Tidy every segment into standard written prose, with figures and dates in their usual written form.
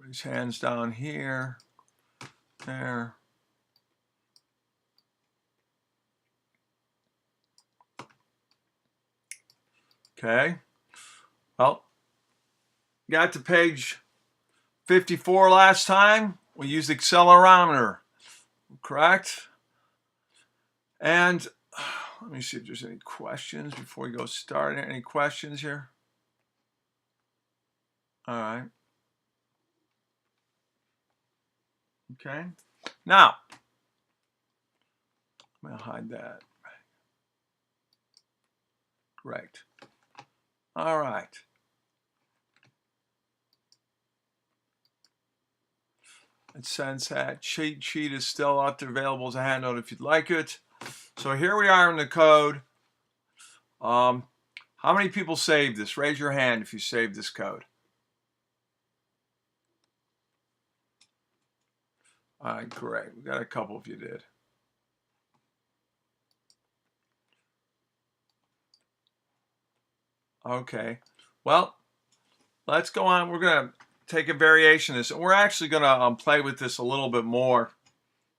These hands down here, there. Okay. Well, got to page 54 last time. We used accelerometer, correct? And let me see if there's any questions before we go start. Any questions here? All right. Okay. Now, I'm going to hide that. Great. All right. SenseHat cheat sheet is still out there, available as a handout if you'd like it. So here we are in the code. How many people saved this? Raise your hand if you saved this code. All right, great. We got a couple of you did. Okay. Well, let's go on. We're going to take a variation of this. And we're actually going to play with this a little bit more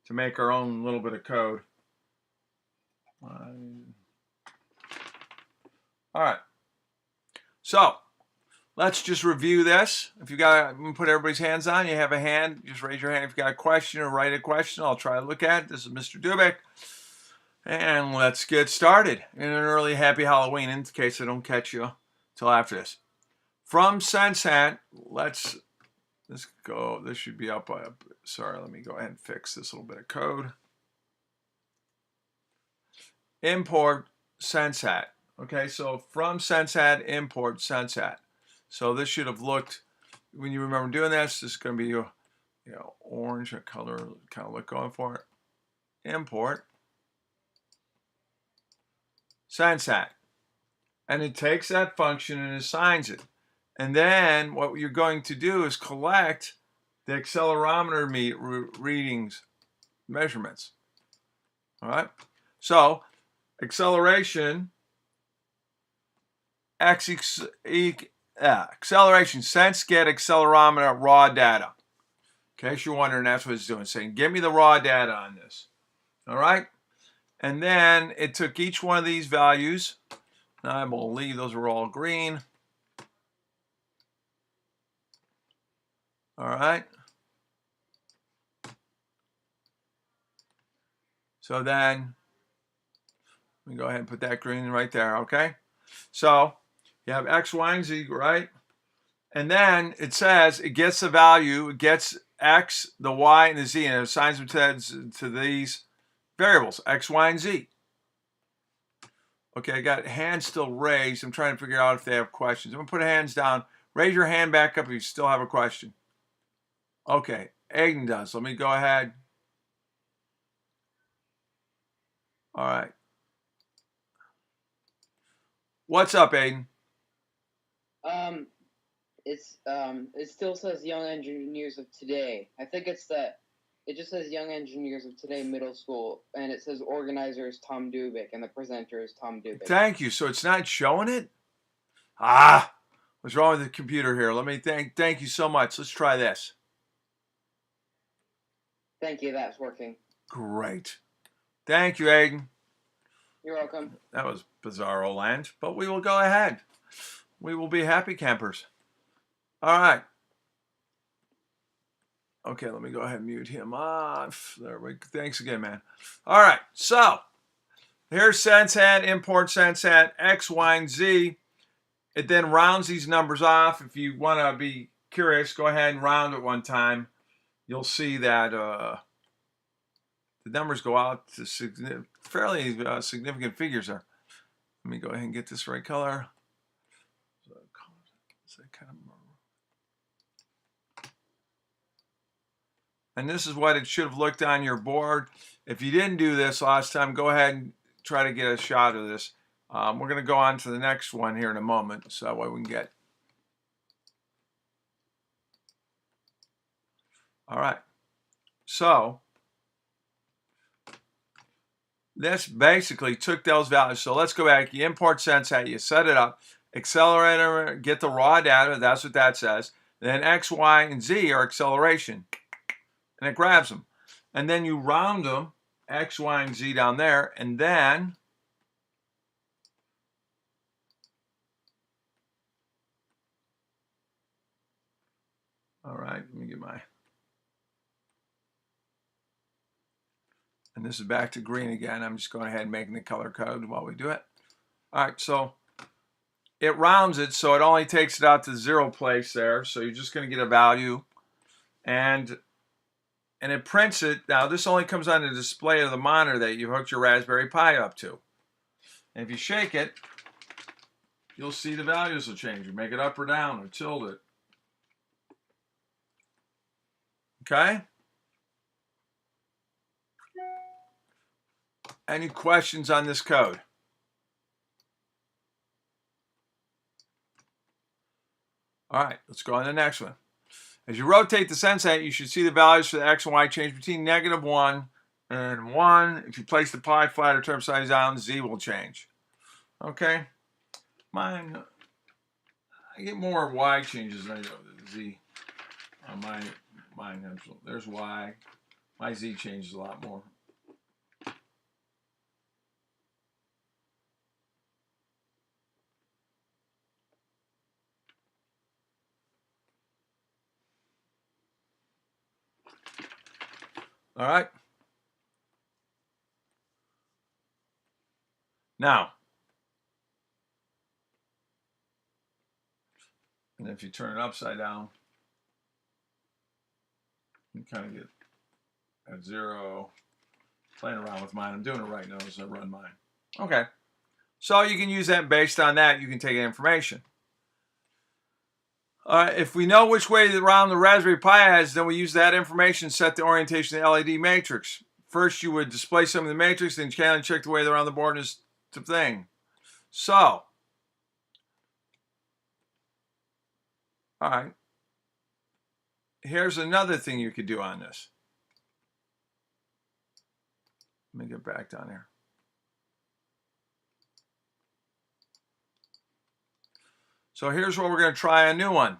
to make our own little bit of code. All right. So let's just review this. If you got, I'm gonna put everybody's hands on. You have a hand, just raise your hand if you got a question or write a question. I'll try to look at it. This is Mr. Dubik. And let's get started. And an early happy Halloween in case I don't catch you till after this. From SenseHat, let's go. This should be up. Sorry, let me go ahead and fix this little bit of code. Import SenseHat. Okay, so from SenseHat, import SenseHat. So this should have looked, when you remember doing this is going to be, orange color kind of look going for it. Import SenseHat. And it takes that function and assigns it. And then what you're going to do is collect the accelerometer readings, measurements. All right. So acceleration, acceleration, sense, get accelerometer, raw data. In case you're wondering, that's what it's doing. Saying, give me the raw data on this. All right. And then it took each one of these values. Now I'm going to leave those are all green. All right. So then, let me go ahead and put that green right there, okay? So you have X, Y, and Z, right? And then it says it gets the value, it gets X, the Y, and the Z, and it assigns them to these variables, X, Y, and Z. Okay, I got hands still raised. I'm trying to figure out if they have questions. I'm going to put hands down. Raise your hand back up if you still have a question. Okay, Aiden does. Let me go ahead. All right. What's up, Aiden? It still says Young Engineers of Today. I think it's that. It just says Young Engineers of Today Middle School, and it says organizer is Tom Dubik, and the presenter is Tom Dubik. Thank you. So it's not showing it? Ah, what's wrong with the computer here? Let me thank you so much. Let's try this. Thank you. That's working. Great. Thank you, Aiden. You're welcome. That was bizarro land, but we will go ahead. We will be happy campers. All right. Okay, let me go ahead and mute him off. There we go. Thanks again, man. All right, so here's SenseHat, import SenseHat, X, Y, and Z. It then rounds these numbers off. If you want to be curious, go ahead and round it one time. You'll see that the numbers go out to fairly significant figures there. Let me go ahead and get this right color. And this is what it should have looked on your board. If you didn't do this last time, go ahead and try to get a shot of this. We're going to go on to the next one here in a moment, so that way we can get. All right. So this basically took those values. So let's go back. You import SenseHat, you set it up. Accelerator, get the raw data. That's what that says. Then X, Y, and Z are acceleration. And it grabs them. And then you round them, X, Y, and Z down there, and then all right, let me get my, and this is back to green again. I'm just going ahead and making the color code while we do it. All right, so it rounds it, so it only takes it out to 0 place there. So you're just going to get a value, and it prints it. Now this only comes on the display of the monitor that you hooked your Raspberry Pi up to. And if you shake it, you'll see the values will change. You make it up or down or tilt it. Okay? Any questions on this code? All right, let's go on to the next one. As you rotate the SenseHat, you should see the values for the X and Y change between -1 and 1. If you place the Pi flat or turn upside down, Z will change. Okay? Mine, I get more Y changes than I do Z. On mine, there's Y. My Z changes a lot more. All right. Now, and if you turn it upside down, you kind of get at 0. Playing around with mine. I'm doing it right now as I run mine. Okay. So you can use that. Based on that, you can take information. If we know which way around the Raspberry Pi is, then we use that information to set the orientation of the LED matrix. First, you would display some of the matrix, then you can check the way around the board is the thing. So, all right. Here's another thing you could do on this. Let me get back down here. So here's where we're going to try a new one.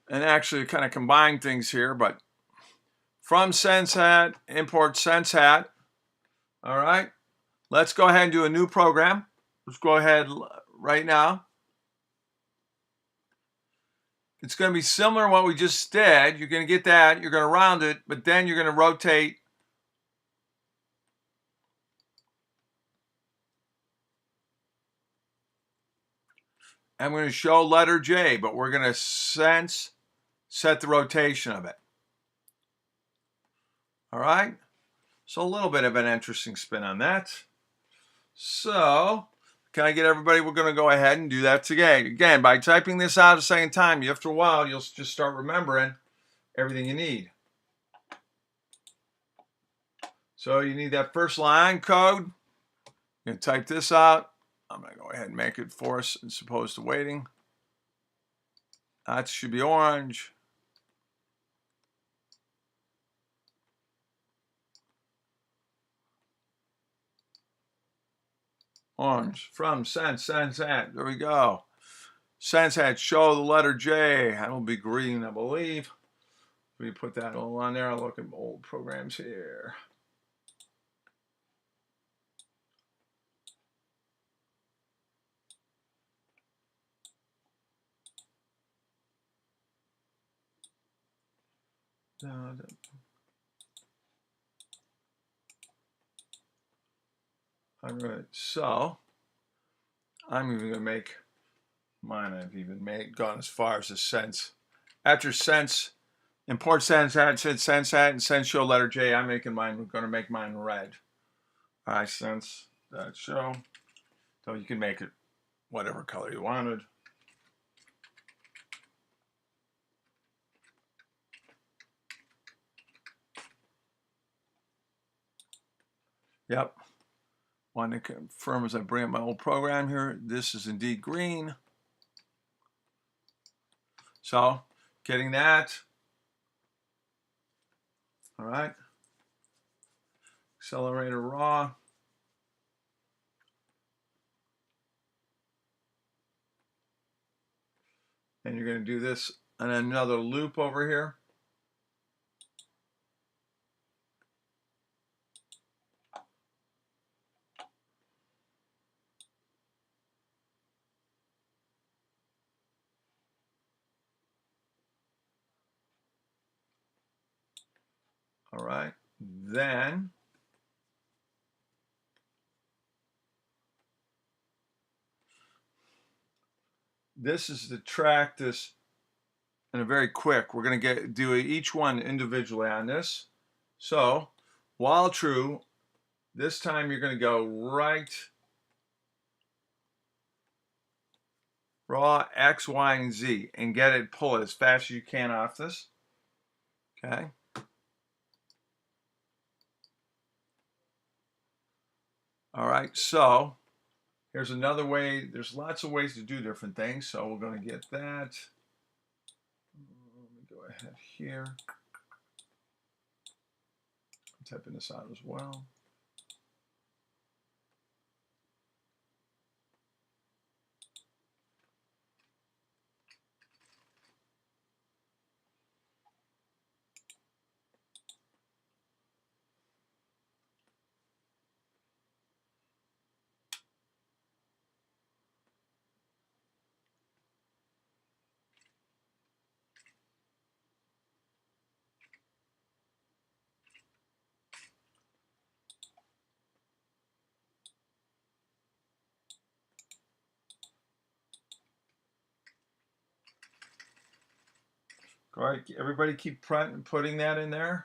And actually kind of combine things here, but from SenseHat, import SenseHat. All right. Let's go ahead and do a new program. Let's go ahead right now. It's going to be similar to what we just did. You're going to get that. You're going to round it, but then you're going to rotate. I'm going to show letter J, but we're going to set the rotation of it. All right. So a little bit of an interesting spin on that. So can I get everybody? We're going to go ahead and do that today. Again, by typing this out a second time, after a while, you'll just start remembering everything you need. So you need that first line code. You're going to type this out. I'm going to go ahead and make it for us as opposed to waiting. That should be orange. Orange from SenseHat. There we go. SenseHat, show the letter J. That'll be green, I believe. We put that all on there. I'll look at old programs here. All right, so I'm even gonna make mine. I've even gone as far as the sense. After sense, import SenseHat, said SenseHat, and sense show letter J. I'm making mine. We're gonna make mine red. I sense that show. So you can make it whatever color you wanted. Yep. Want to confirm as I bring up my old program here, this is indeed green. So getting that. All right. Accelerator raw. And you're going to do this on another loop over here. All right, then this is to track this in a very quick. We're going to do each one individually on this. So while true, this time you're going to go right raw X, Y, and Z and get it, pull it as fast as you can off this. Okay. All right, so here's another way. There's lots of ways to do different things, so we're going to get that. Let me go ahead here. I'm typing this out as well. All right, everybody keep putting that in there.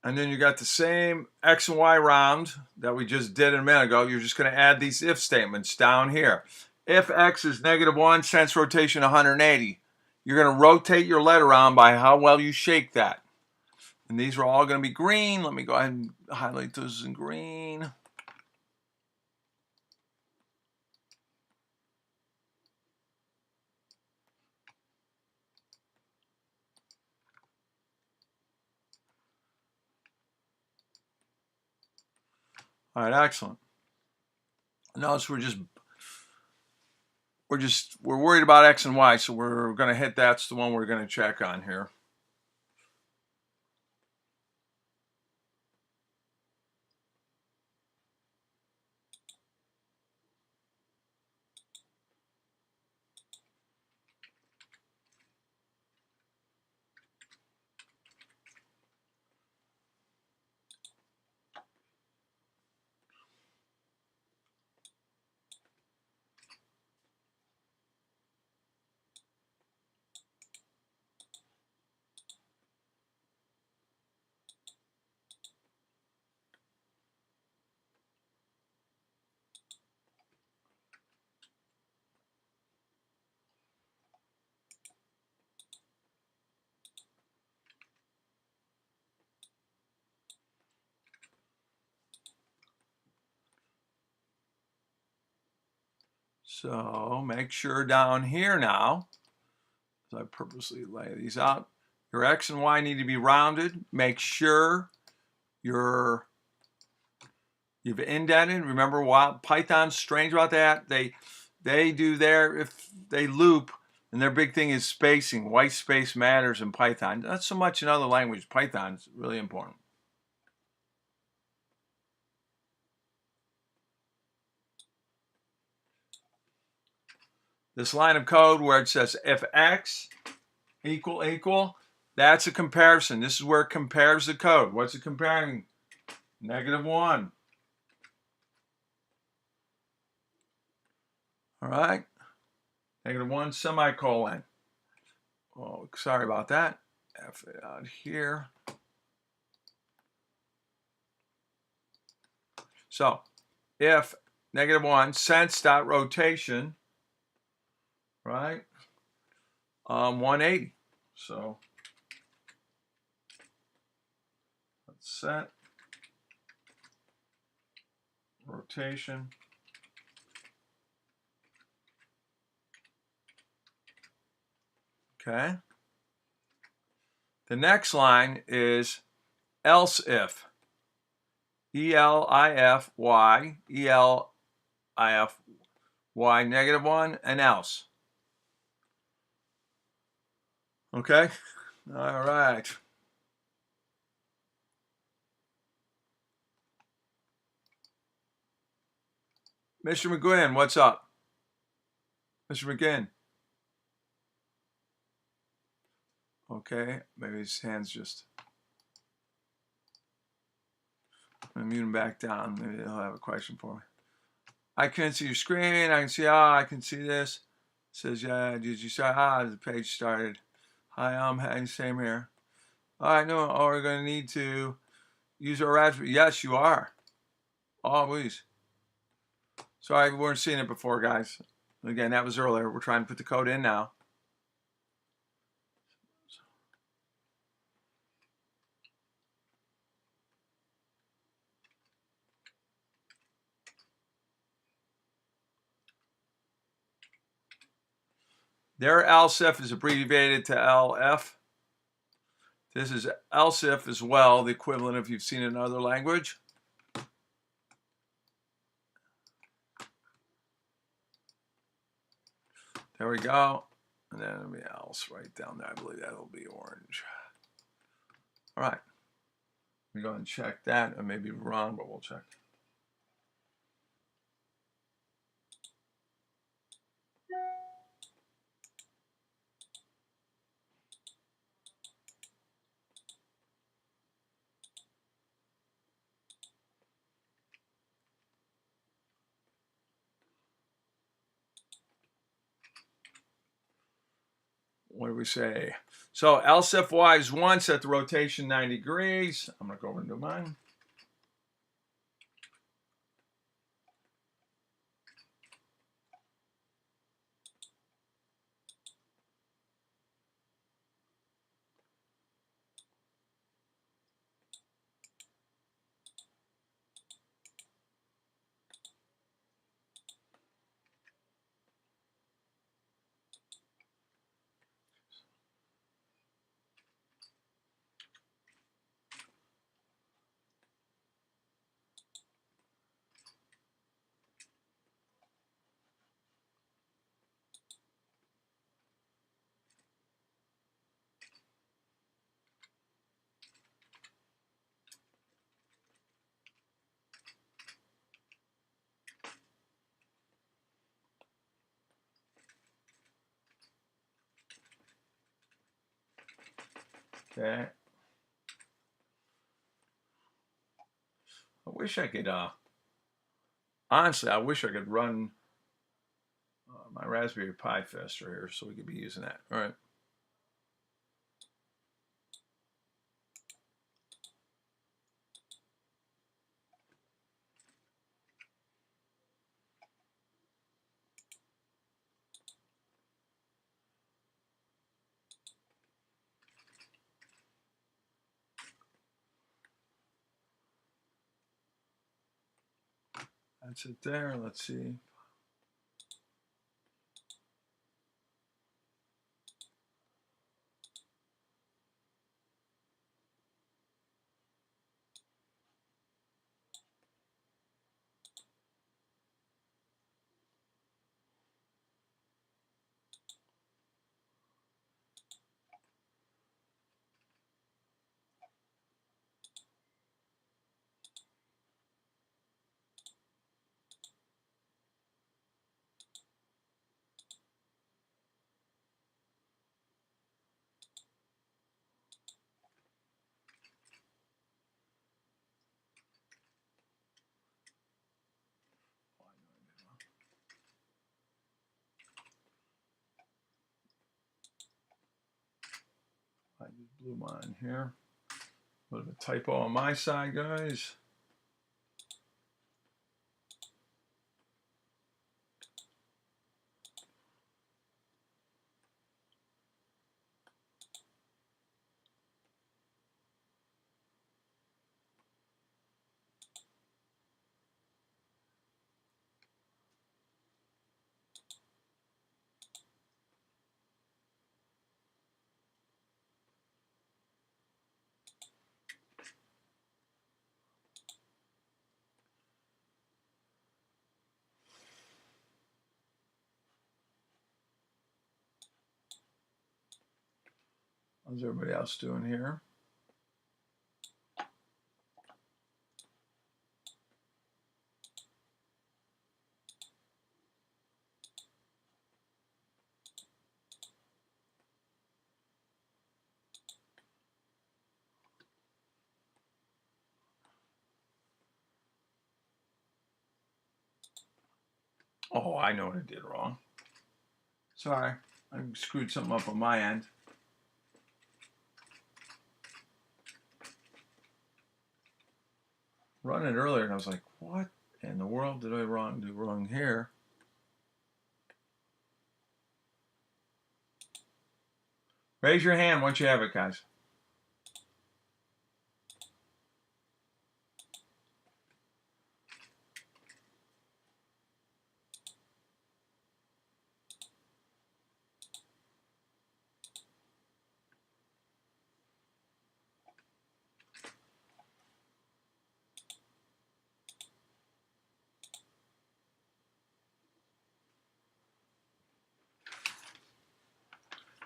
And then you got the same X and Y round that we just did a minute ago. You're just going to add these if statements down here. If X is -1, sense rotation 180. You're going to rotate your letter around by how well you shake that. And these are all going to be green. Let me go ahead and highlight those in green. All right, excellent. Notice we're worried about X and Y, so we're going to hit that's the one we're going to check on here. So make sure down here now, as I purposely lay these out, your X and Y need to be rounded. Make sure you've indented. Remember, while Python's strange about that, they do if they loop, and their big thing is spacing. White space matters in Python. Not so much in other languages. Python's really important. This line of code where it says if X equal, that's a comparison. This is where it compares the code. What's it comparing? -1. All right. -1 semicolon. Oh, sorry about that. F it out here. So if -1 sense dot rotation, right? 180. So let's set rotation. Okay. The next line is else if. E-L-I-F-Y, E-L-I-F-Y, -1, and else. Okay? All right. Mr. McGuinn, what's up? Mr. McGinn. Okay, maybe his hand's just... I'm going to mute him back down. Maybe he'll have a question for me. I can't see your screen. I can see, I can see this. It says, yeah, did you start? The page started. Hi, same here. All right, no, we're going to need to use our Raspberry. Yes, you are. Always. Sorry, we weren't seeing it before, guys. Again, that was earlier. We're trying to put the code in now. Their else if is abbreviated to LF. This is else if as well, the equivalent if you've seen it in another language. There we go. And then it'll be else right down there. I believe that'll be orange. All right. We go and check that. I may be wrong, but we'll check. What do we say? So else if y is 1, set the rotation 90 degrees. I'm going to go over and do mine. Okay. I wish I could, honestly, I wish I could run my Raspberry Pi faster here so we could be using that. All right. That's it there. Let's see. I just blew mine here. A bit of a typo on my side, guys. How's everybody else doing here? Oh, I know what I did wrong. Sorry, I screwed something up on my end. Run it earlier, and I was like, what in the world did I do wrong here? Raise your hand once you have it, guys.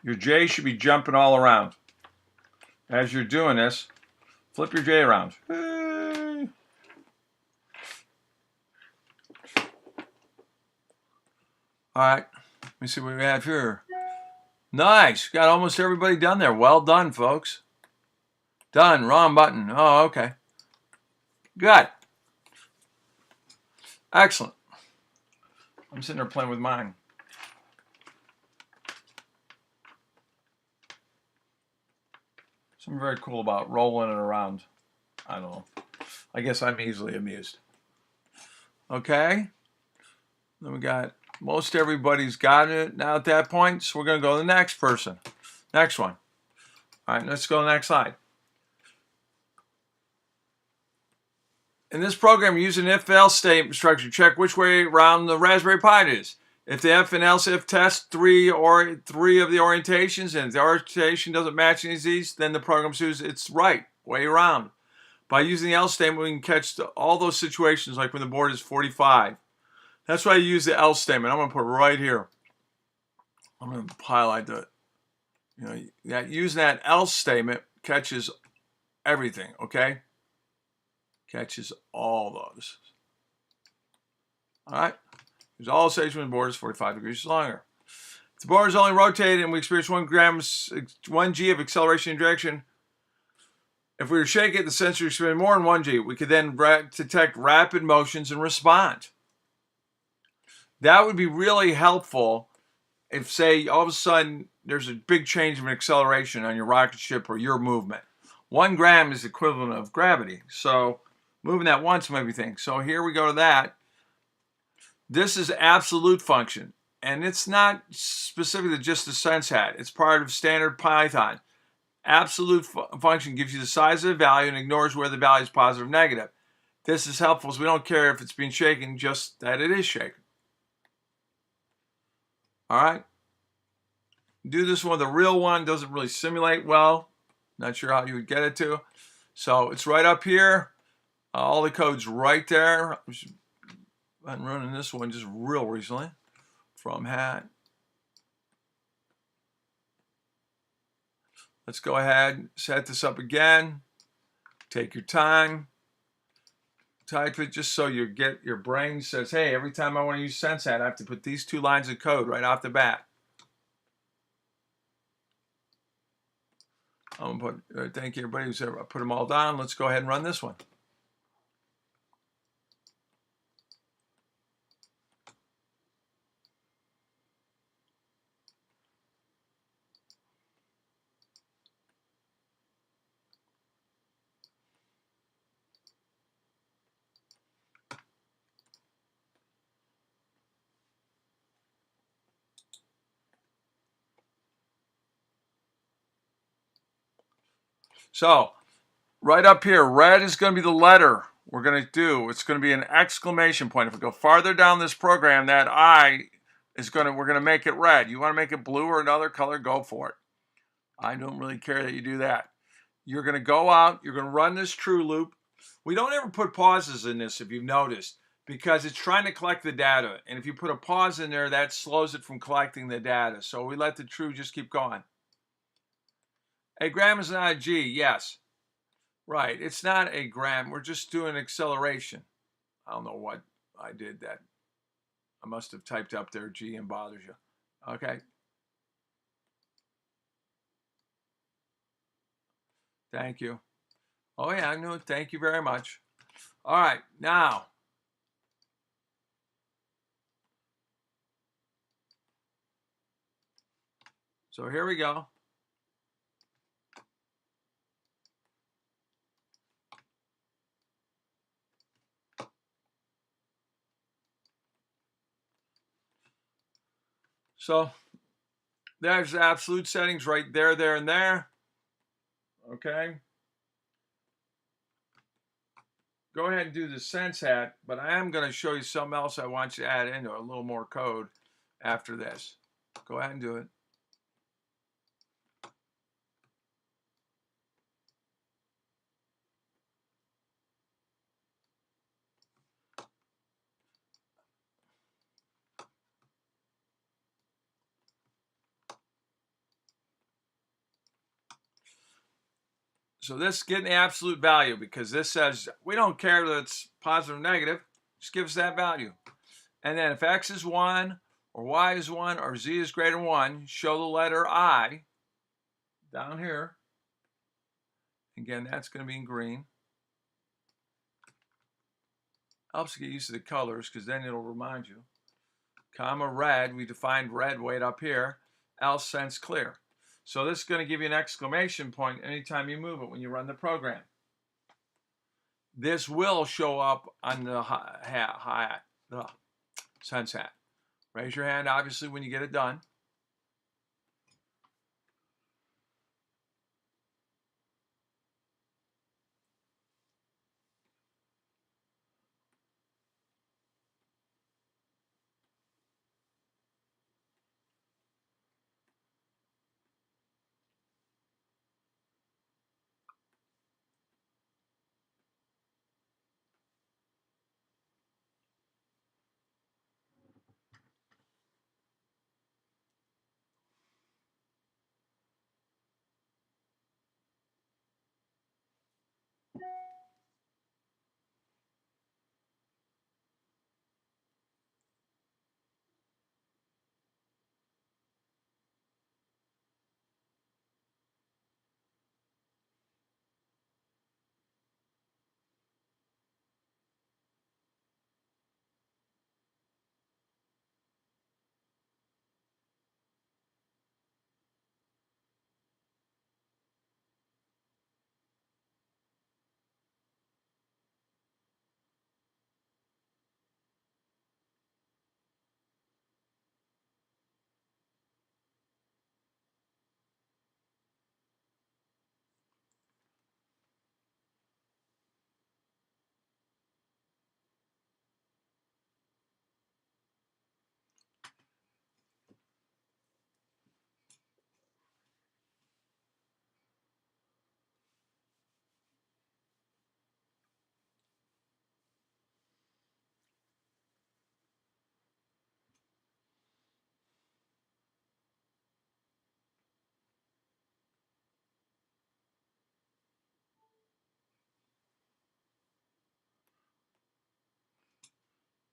Your J should be jumping all around. As you're doing this, flip your J around. Hey. All right, let me see what we have here. Nice, got almost everybody done there. Well done, folks. Done, wrong button. Oh, okay. Good. Excellent. I'm sitting there playing with mine. Something very cool about rolling it around. I don't know. I guess I'm easily amused. Okay. Then we got most everybody's got it now at that point. So we're going to go to the next person. Next one. All right, let's go to the next slide. In this program, use an if-else statement structure. Check which way around the Raspberry Pi it is. If the if and else if test three of the orientations, and if the orientation doesn't match any of these, then the program says it's right, way around. By using the else statement, we can catch all those situations, like when the board is 45. That's why I use the else statement. I'm going to put it right here. I'm going to highlight that. Using that else statement catches everything, okay? Catches all those. All right? There's all stations when the board is 45 degrees longer. If the board is only rotated and we experience 1 G of acceleration and direction, if we were to shake it, the sensor experiences more than 1 G. We could then detect rapid motions and respond. That would be really helpful if, say, all of a sudden there's a big change of acceleration on your rocket ship or your movement. 1 gram is the equivalent of gravity. So moving that once might be things. So here we go to that. This is absolute function, and it's not specific to just the SenseHat. It's part of standard Python. Absolute function gives you the size of the value and ignores where the value is positive or negative. This is helpful, so we don't care if it's being shaken, just that it is shaken. All right. Do this one with a real one. Doesn't really simulate well. Not sure how you would get it to. So it's right up here. All the code's right there. I've been running this one just real recently from Hat. Let's go ahead, set this up again. Take your time. Type it just so you get your brain says, hey, every time I want to use SenseHat, I have to put these 2 lines of code right off the bat. I'm going to put, thank you everybody who's ever put them all down. Let's go ahead and run this one. So right up here, red is going to be the letter we're going to do. It's going to be an exclamation point. If we go farther down this program, that I is we're going to make it red. You want to make it blue or another color, go for it. I don't really care that you do that. You're going to go out, you're going to run this true loop. We don't ever put pauses in this, if you've noticed, because it's trying to collect the data. And if you put a pause in there, that slows it from collecting the data. So we let the true just keep going. A gram is not a G, yes. Right, it's not a gram. We're just doing acceleration. I don't know what I did that. I must have typed up there G and bothers you. Okay. Thank you. Oh yeah, no, thank you very much. All right, now. So here we go. So there's the absolute settings right there, there, and there. Okay. Go ahead and do the SenseHat, but I am going to show you something else I want you to add into a little more code after this. Go ahead and do it. So this is getting the absolute value because this says we don't care that it's positive or negative, just give us that value. And then if x is 1 or y is 1 or z is greater than 1, show the letter I down here. Again, that's going to be in green. Helps you get used to the colors because then it'll remind you. Comma red, we defined red way up here, else sense clear. So this is going to give you an exclamation point anytime you move it when you run the program. This will show up on the SenseHat. Raise your hand, obviously, when you get it done.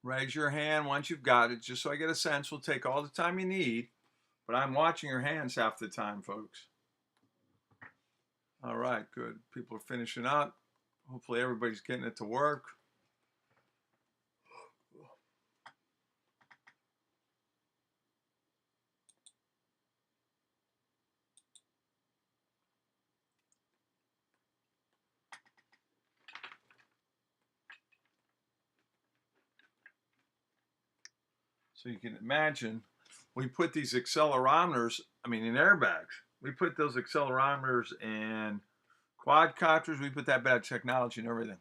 Raise your hand once you've got it, just so I get a sense. We'll take all the time you need, but I'm watching your hands half the time, folks. All right, good. People are finishing up. Hopefully everybody's getting it to work. So you can imagine, we put these accelerometers, in airbags. We put those accelerometers in quadcopters. We put that bad technology and everything.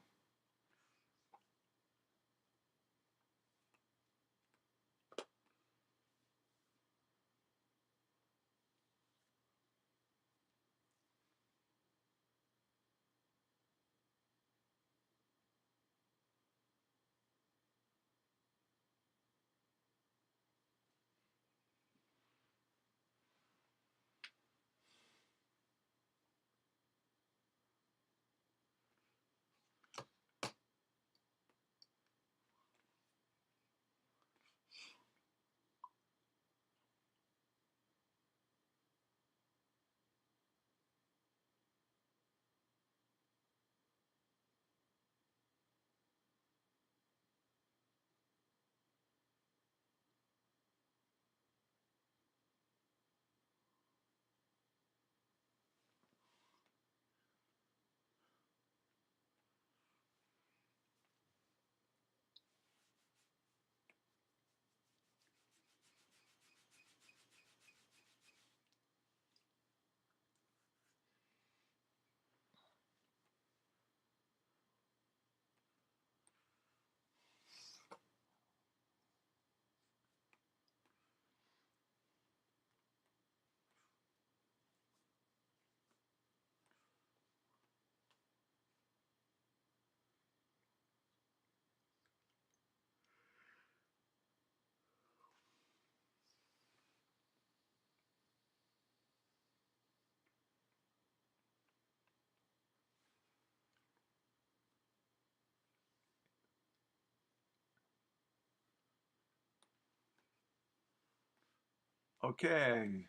Okay.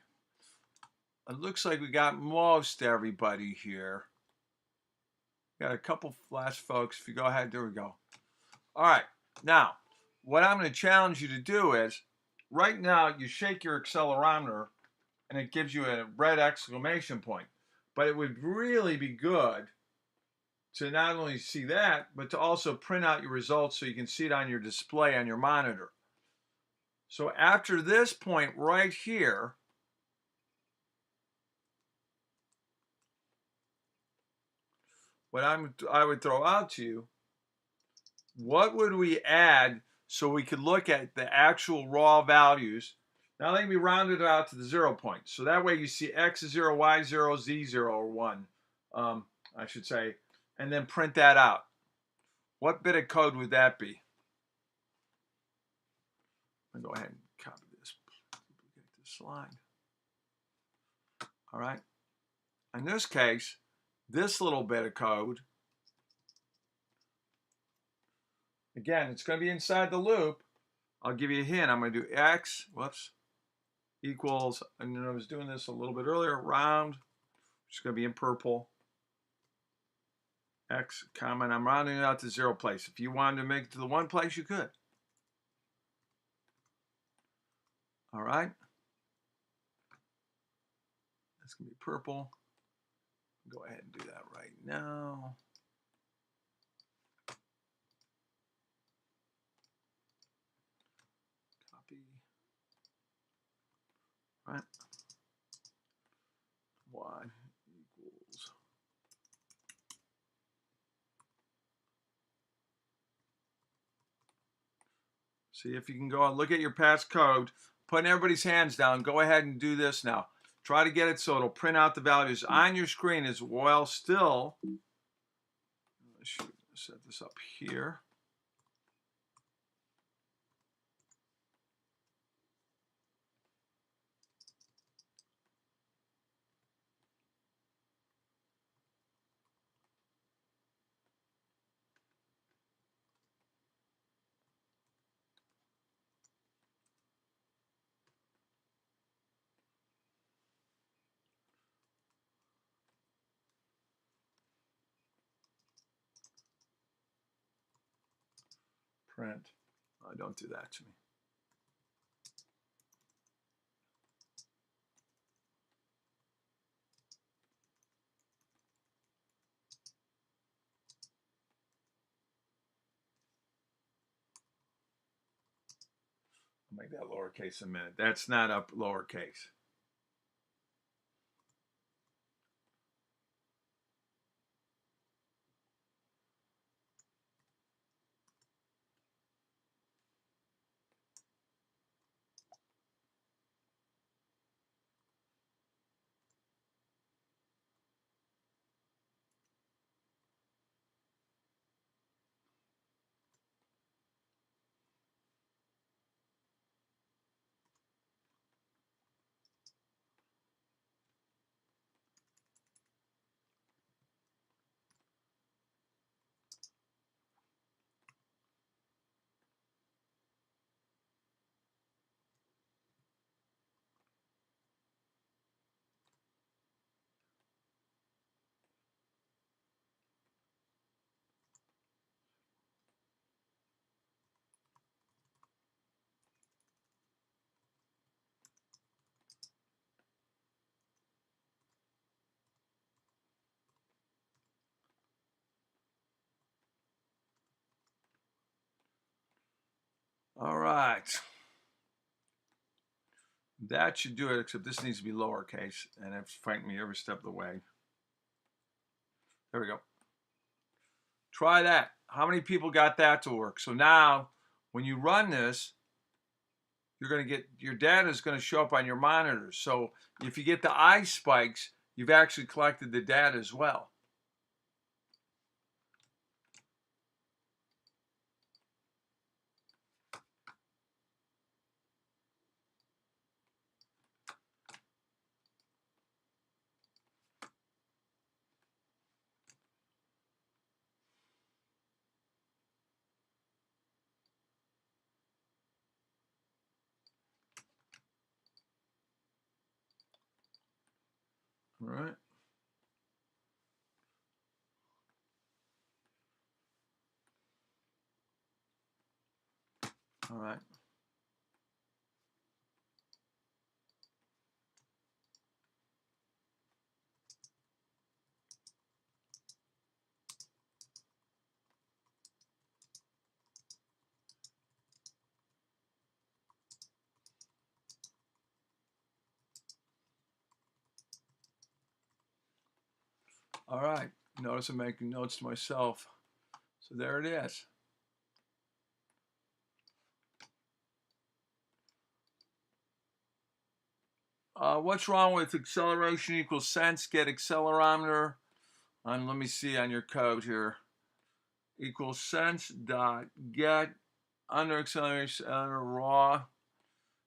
It looks like we got most everybody here. Got a couple last folks. If you go ahead, there we go. All right. Now, what I'm going to challenge you to do is, right now, you shake your accelerometer and it gives you a red exclamation point. But it would really be good to not only see that, but to also print out your results so you can see it on your display on your monitor. So after this point right here, what I would throw out to you, what would we add so we could look at the actual raw values? Now they can be rounded out to the 0 point. So that way you see x is 0, y 0, z 0, or 1, I should say, and then print that out. What bit of code would that be? I'm going to go ahead and copy this, duplicate this slide. All right. In this case, this little bit of code, again, it's going to be inside the loop. I'll give you a hint. I'm going to do x, equals, and I was doing this a little bit earlier, round, which is going to be in purple, x, comma, and I'm rounding it out to 0 place. If you wanted to make it to the 1 place, you could. All right. That's going to be purple. Go ahead and do that right now. Copy. All right. Y equals. See if you can go and look at your past code. Putting everybody's hands down. Go ahead and do this now. Try to get it so it'll print out the values on your screen as well. Still, I should set this up here. Print. Oh, don't do that to me. I'll make that lowercase in a minute. That's not up lowercase. All right. That should do it, except this needs to be lowercase, and it's fighting me every step of the way. There we go. Try that. How many people got that to work? So now, when you run this, you're going to get, your data is going to show up on your monitors. So if you get the eye spikes, you've actually collected the data as well. All right. All right. Notice I'm making notes to myself. So there it is. What's wrong with acceleration equals sense? Get accelerometer. Let me see on your code here. Equals sense dot get under acceleration raw.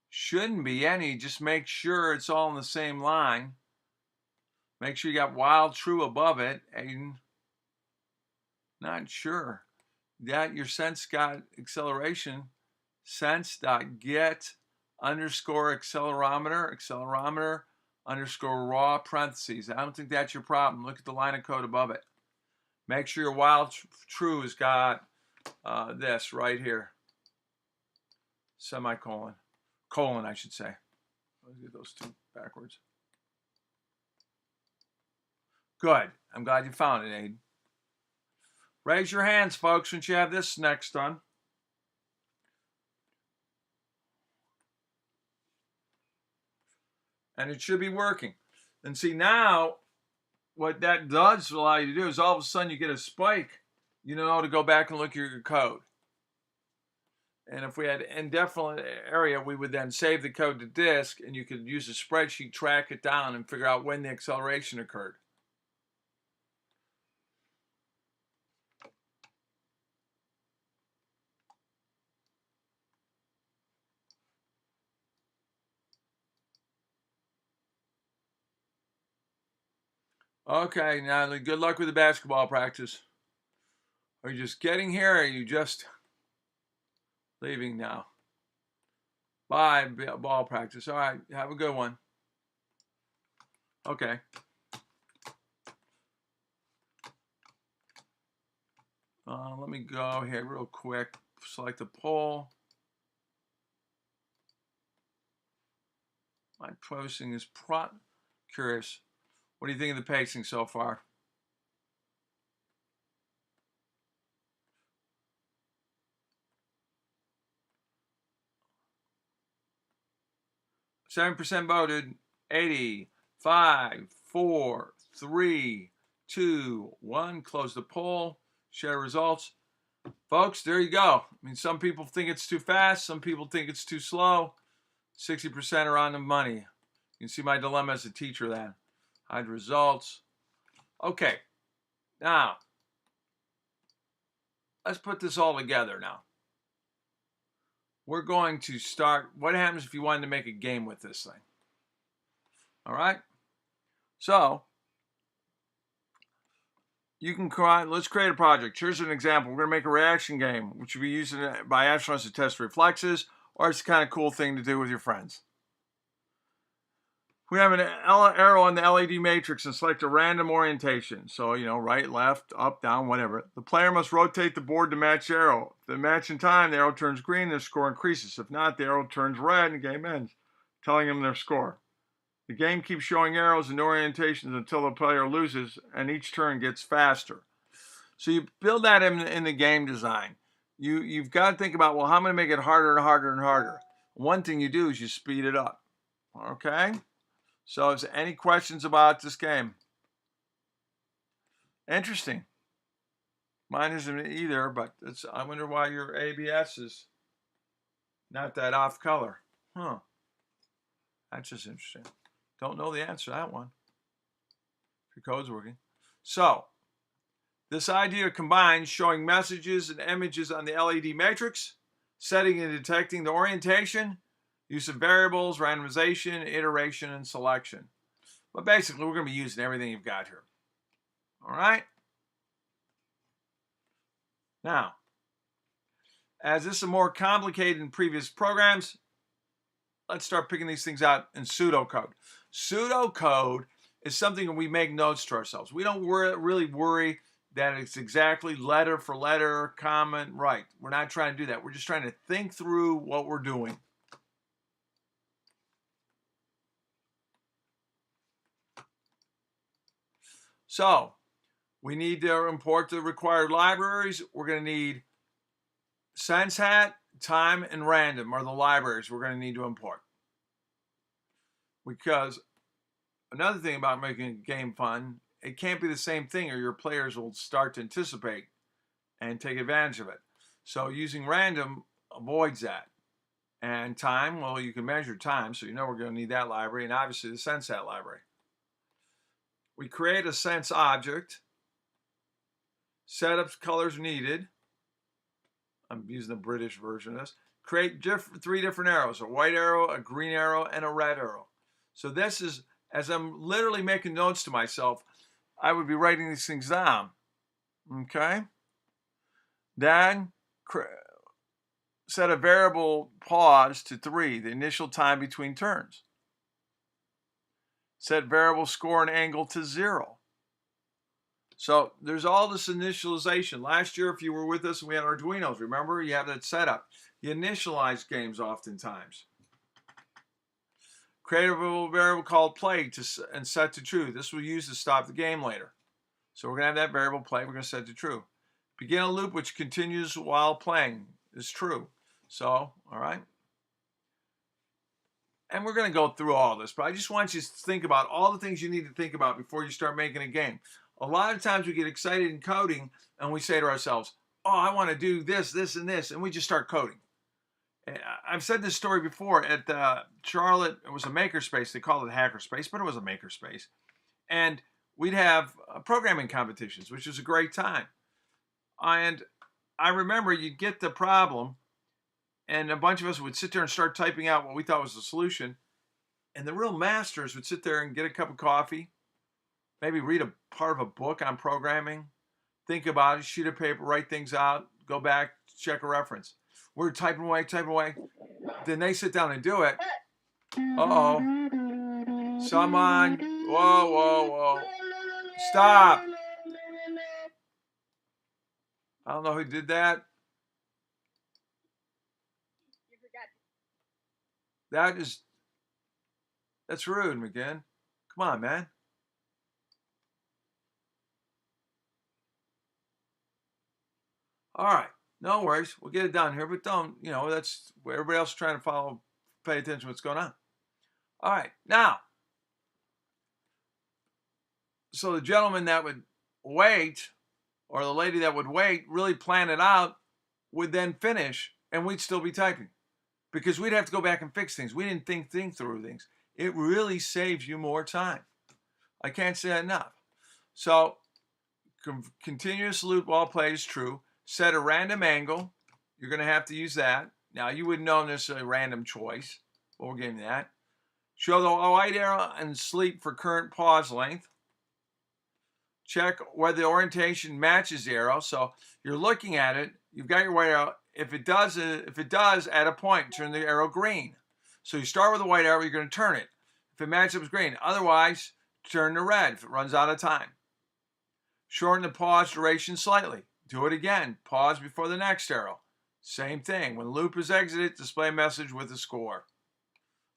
Shouldn't be any. Just make sure it's all in the same line. Make sure you got while true above it. And not sure that your sense got acceleration. Sense dot get underscore accelerometer underscore raw parentheses. I don't think that's your problem. Look at the line of code above it. Make sure your while true has got this right here. Semicolon. Colon, I should say. Let's get those two backwards. Good. I'm glad you found it, Aiden. Raise your hands, folks, once you have this next done. And it should be working. And see, now, what that does allow you to do is all of a sudden you get a spike, you know, to go back and look at your code. And if we had indefinite area, we would then save the code to disk, and you could use a spreadsheet, track it down, and figure out when the acceleration occurred. Okay, Natalie, good luck with the basketball practice. Are you just getting here, or are you just leaving now? Bye, ball practice. All right, have a good one. Okay. Let me go here real quick. Select the poll. My posting is curious. What do you think of the pacing so far? %7 voted. 80, 5, 4, 3, 2, 1. Close the poll. Share results. Folks, there you go. I mean, some people think it's too fast. Some people think it's too slow. 60% are on the money. You can see my dilemma as a teacher then. Hide results. Okay. Now, let's put this all together now. We're going to start. What happens if you wanted to make a game with this thing? All right. So, you can let's create a project. Here's an example. We're going to make a reaction game, which will be used by astronauts to test reflexes, or it's a kind of cool thing to do with your friends. We have an arrow on the LED matrix and select a random orientation. So, you know, right, left, up, down, whatever. The player must rotate the board to match the arrow. If they match in time, the arrow turns green, their score increases. If not, the arrow turns red and the game ends, telling them their score. The game keeps showing arrows and orientations until the player loses, and each turn gets faster. So you build that in the game design. You've got to think about, well, how am I going to make it harder and harder and harder? One thing you do is you speed it up. Okay? So is there any questions about this game? Interesting. Mine isn't either, but I wonder why your ABS is not that off color. Huh. That's just interesting. Don't know the answer to that one. If your code's working. So, this idea combines showing messages and images on the LED matrix, setting and detecting the orientation, use of variables, randomization, iteration, and selection. But basically, we're going to be using everything you've got here. All right? Now, as this is more complicated than previous programs, let's start picking these things out in pseudocode. Pseudocode is something that we make notes to ourselves. We don't really worry that it's exactly letter for letter, comment, right. We're not trying to do that. We're just trying to think through what we're doing. So we need to import the required libraries. We're going to need SenseHat, time, and random are the libraries we're going to need to import. Because another thing about making a game fun, it can't be the same thing or your players will start to anticipate and take advantage of it. So using random avoids that. And time, well, you can measure time, so you know we're going to need that library, and obviously the SenseHat library. We create a sense object, setup colors needed. I'm using the British version of this. Create 3 different arrows, a white arrow, a green arrow, and a red arrow. So this is, as I'm literally making notes to myself, I would be writing these things down. Okay? Then set a variable pause to 3, the initial time between turns. Set variable score and angle to 0. So there's all this initialization. Last year, if you were with us and we had Arduinos, remember, you have that setup. You initialize games oftentimes. Create a variable called play and set to true. This we'll use to stop the game later. So we're going to have that variable play. We're going to set to true. Begin a loop which continues while playing is true. So, all right. And we're going to go through all this, but I just want you to think about all the things you need to think about before you start making a game. A lot of times we get excited in coding and we say to ourselves, oh, I want to do this, this, and this, and we just start coding. And I've said this story before at Charlotte. It was a makerspace. They called it hackerspace, but it was a makerspace. And we'd have programming competitions, which was a great time. And I remember you'd get the problem, and a bunch of us would sit there and start typing out what we thought was the solution. And the real masters would sit there and get a cup of coffee, maybe read a part of a book on programming, think about it, sheet of paper, write things out, go back, check a reference. We're typing away. Then they sit down and do it. Uh-oh. Someone. Whoa. Stop. I don't know who did that. You forgot. That's rude, McGinn. Come on, man. All right. No worries. We'll get it done here, but don't, that's where everybody else is trying to follow, pay attention to what's going on. All right. Now, so the gentleman that would wait, or the lady that would wait, really plan it out, would then finish, and we'd still be typing. Because we'd have to go back and fix things. We didn't think through things. It really saves you more time. I can't say that enough. So, continuous loop while play is true. Set a random angle. You're going to have to use that. Now, you wouldn't know necessarily random choice, but we're getting that. Show the white arrow and sleep for current pause length. Check whether the orientation matches the arrow. So you're looking at it. You've got your white arrow. If it does, at a point, turn the arrow green. So you start with a white arrow. You're going to turn it. If it matches up, it's green. Otherwise, turn to red if it runs out of time. Shorten the pause duration slightly. Do it again. Pause before the next arrow. Same thing. When the loop is exited, display a message with a score.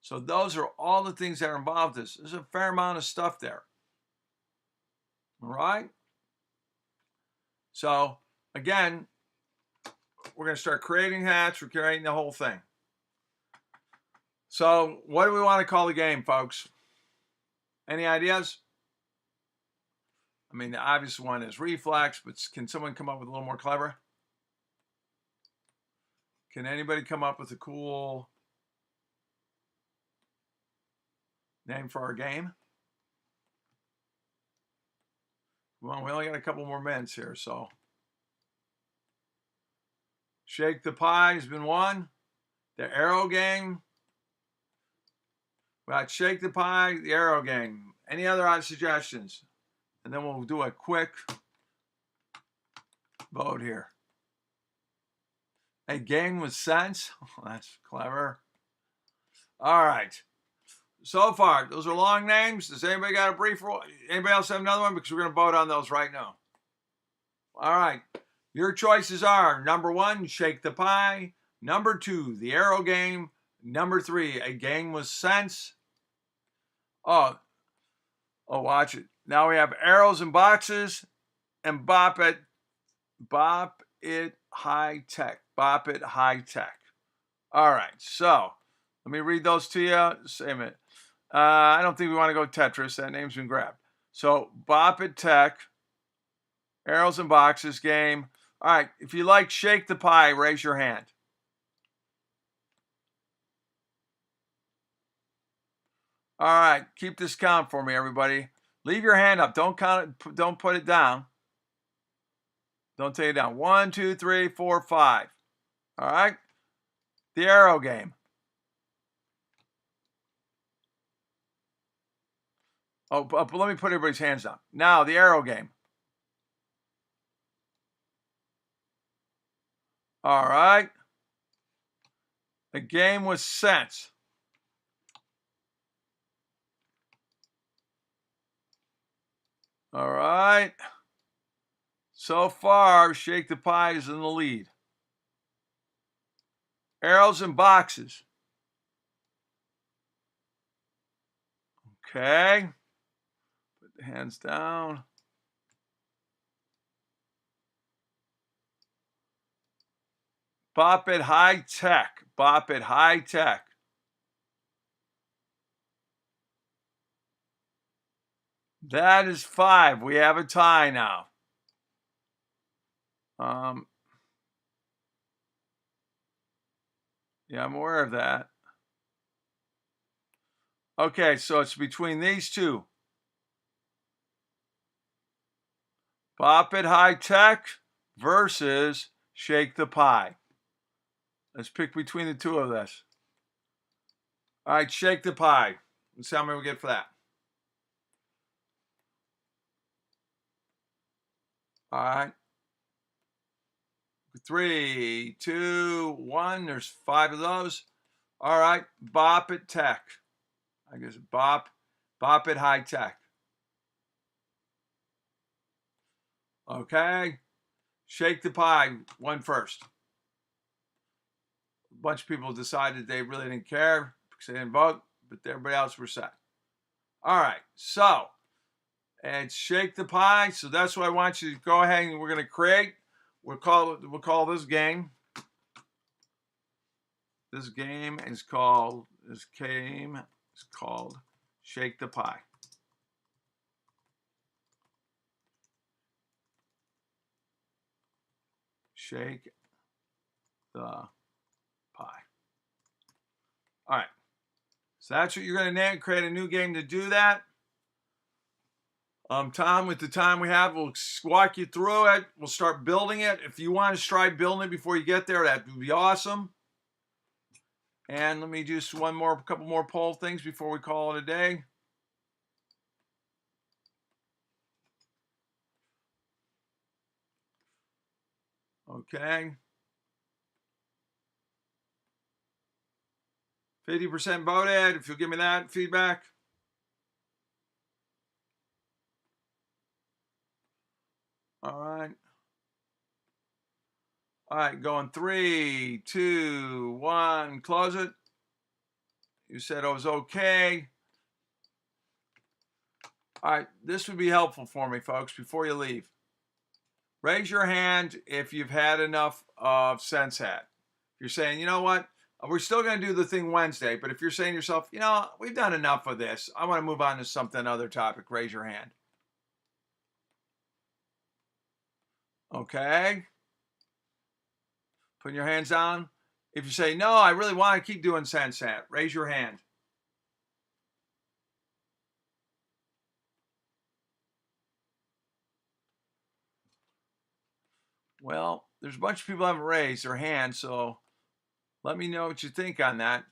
So those are all the things that are involved in this. There's a fair amount of stuff there. All right? So, again, we're going to start creating hats. We're creating the whole thing. So, what do we want to call the game, folks? Any ideas? I mean, the obvious one is reflex, but can someone come up with a little more clever? Can anybody come up with a cool name for our game? Well, we only got a couple more minutes here, so. Shake the Pie has been one. The Arrow Game. We got Shake the Pie, the Arrow Game. Any other suggestions? And then we'll do a quick vote here. A game with sense. That's clever. All right. So far, those are long names. Does anybody got a brief? Anybody else have another one? Because we're going to vote on those right now. All right. Your choices are number 1, Shake the Pie. Number 2, the arrow game. Number 3, a game with sense. Oh, watch it. Now we have arrows and boxes and Bop It High Tech. Bop It High Tech. All right. So let me read those to you. Say a minute. I don't think we want to go Tetris. That name's been grabbed. So Bop It Tech, arrows and boxes game. All right. If you like Shake the Pie, raise your hand. All right. Keep this count for me, everybody. Leave your hand up. Don't count it. Don't put it down. Don't take it down. 1, 2, 3, 4, 5. All right. The arrow game. Oh, but let me put everybody's hands down. Now, the arrow game. All right. A game with sense. All right. So far, Shake the Pie is in the lead. Arrows and boxes. Okay. Put the hands down. Bop It High Tech. Bop It High Tech. That is 5. We have a tie now. Yeah, I'm aware of that. Okay, so it's between these two. Bop It High Tech versus Shake the Pie. Let's pick between the two of this. All right, Shake the Pie. Let's see how many we get for that. All right. 3, 2, 1. There's 5 of those. All right. Bop It Tech. I guess Bop It High Tech. Okay. Shake the Pie won first. A bunch of people decided they really didn't care because they didn't vote, but everybody else were set. All right. So, and Shake the Pie. So that's what I want you to go ahead and we're going to create. We'll call this game. This game is called Shake the Pie. Shake the Pie. All right. So that's what you're going to name. Create a new game to do that. Tom, with the time we have, we'll walk you through it. We'll start building it. If you want to try building it before you get there, that would be awesome. And let me just a couple more poll things before we call it a day. Okay. 50% voted. If you'll give me that feedback. All right. All right, going 3, 2, 1, close it. You said it was okay. All right, this would be helpful for me, folks, before you leave. Raise your hand if you've had enough of SenseHat. If you're saying, you know what, we're still going to do the thing Wednesday, but if you're saying to yourself, you know, we've done enough of this, I want to move on to other topic, raise your hand. Okay. Putting your hands down. If you say, no, I really want to keep doing SenseHat, raise your hand. Well, there's a bunch of people who haven't raised their hand, so let me know what you think on that.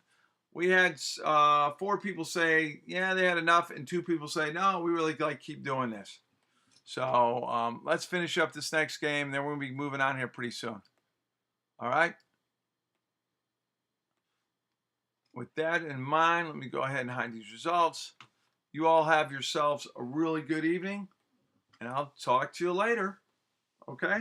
We had 4 people say, yeah, they had enough, and 2 people say, no, we really like keep doing this. So let's finish up this next game, then we're going to be moving on here pretty soon. All right? With that in mind, let me go ahead and hide these results. You all have yourselves a really good evening, and I'll talk to you later. Okay?